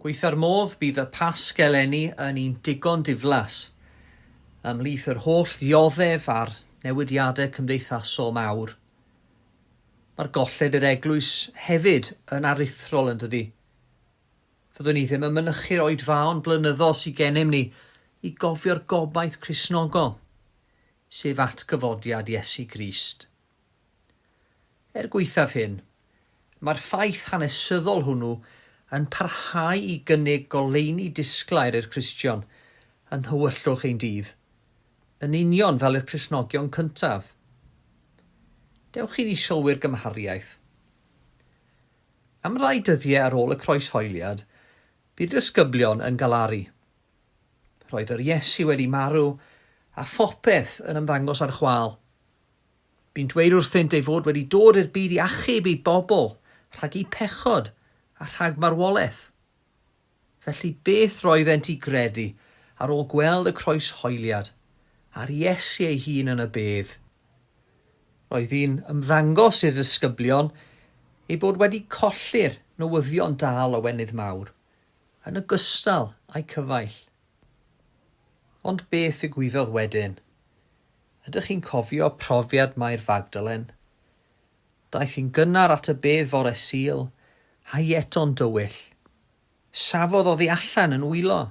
Gweithio'r modd bydd y Pasg eleni yn un digon diflas, ymhlith yr holl ddioddef a'r newidiadau cymdeithasol mawr. Mae'r golled yr eglwys hefyd yn aruthrol yn dydy. Fyddwn ni ddim yn mynychu'r oedfaon blynyddol sydd gennym ni i gofio'r gobaith Cristnogol, sef atgyfodiad Iesu Grist. Gweithaf hyn, mae'r ffaith hanesyddol hwnnw yn parhau i gynnig goleuni disglair i'r Cristion yn hywyllwch ein dydd, yn union fel i'r Cristnogion cyntaf. Dewch i ni sylwi'r gymhariaeth. Am rai dyddiau ar ôl y croeshoeliad, bydd disgyblion yn galaru. Roedd yr Iesu wedi marw a phopeth yn ymddangos ar chwâl. Bu'n dweud wrthynt ei fod wedi dod i'r byd i achub ei bobl rhag eu pechod a rhag marwolaeth. Felly beth roeddent i gredu ar ôl gweld y croeshoeliad a'r Iesu ei hun yn y bedd? Roedd hi'n ymddangos i'r disgyblion ei bod wedi colli'r newyddion dal o wenydd mawr, yn ogystal â'i cyfaill. Ond beth ddigwyddodd wedyn? Ydych chi'n cofio profiad Mair Fagdalen? Daeth hi'n gynnar at y bedd fore Sul, a'i eto'n dywyll. Safodd oddi allan yn wylo.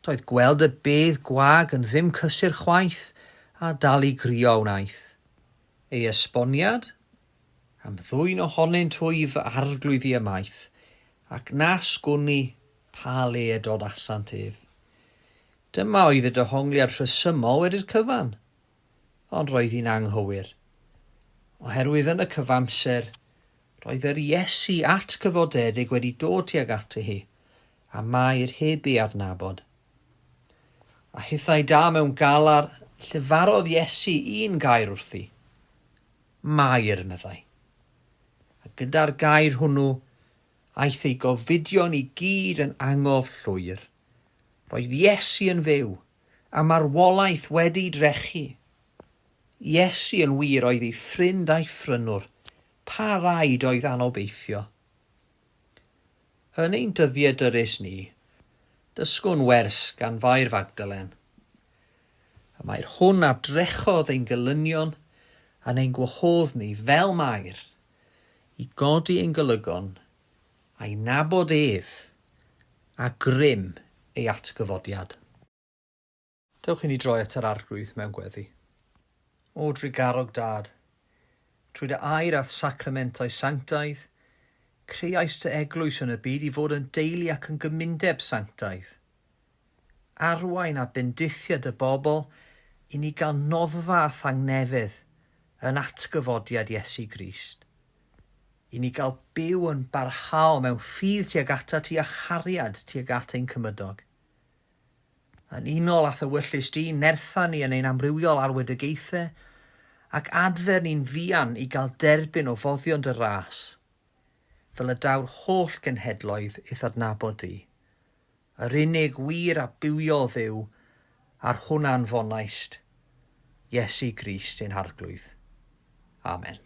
Doedd gweld y bedd gwag yn ddim cysur chwaith a dal i grio wnaeth. Ei esboniad? Am ddwyn ohonynt wyf arglwydd i ymaith, ac na sgwni pa le dod asant ef. Dyma oedd y dehongliad rhesymol wedi'r cyfan, ond roedd hi'n anghywir. Oherwydd yn y cyfamser, roedd yr Iesu atgyfodedig wedi dod tuag ati hi, a Mair heb ei adnabod. A hithau da mewn galar, llyfarodd Iesu un gair wrthi. Mair, meddai. A gyda'r gair hwnnw, aeth ei gofidion i gyd yn angof llwyr. Roedd Iesu yn fyw, a marwolaeth wedi drechu. Iesu yn wir oedd ei ffrind a'i ffrynwr, pa raid oedd anobeithio. Yn ein dyddiau dyrys ni, dysgwn wers gan Fair Fagdalen. A mae'r hwn a drechodd ein gelynion a'n ein gwahodd ni fel Mair i godi ein golygon a'i nabod ef a grym ei atgyfodiad. Dewch i ni droi at yr arglwydd mewn gweddi. O drigarog dad, trwy dy air a'r sacramentau sanctaidd, creuais dy eglwys yn y byd i fod yn deulu ac yn gymundeb sanctaidd. Arwain a bendithiad y bobl i ni gael noddfa a thangnefydd yn atgyfodiad Iesu Grist. I ni gael byw yn barhaol mewn ffydd tuag ata ti a chariad tuag at ein cymydog. Yn unol a thywyllus di, nerthan ni yn ein amrywiol arwedigaethau ac adfer ni'n fuan i gael derbyn o foddion dy ras, fel y daw'r holl genhedloedd eith adnabod di, yr unig wir a bywiol dduw a'r hwnna'n fonaist, Iesu Grist ein harglwydd. Amen.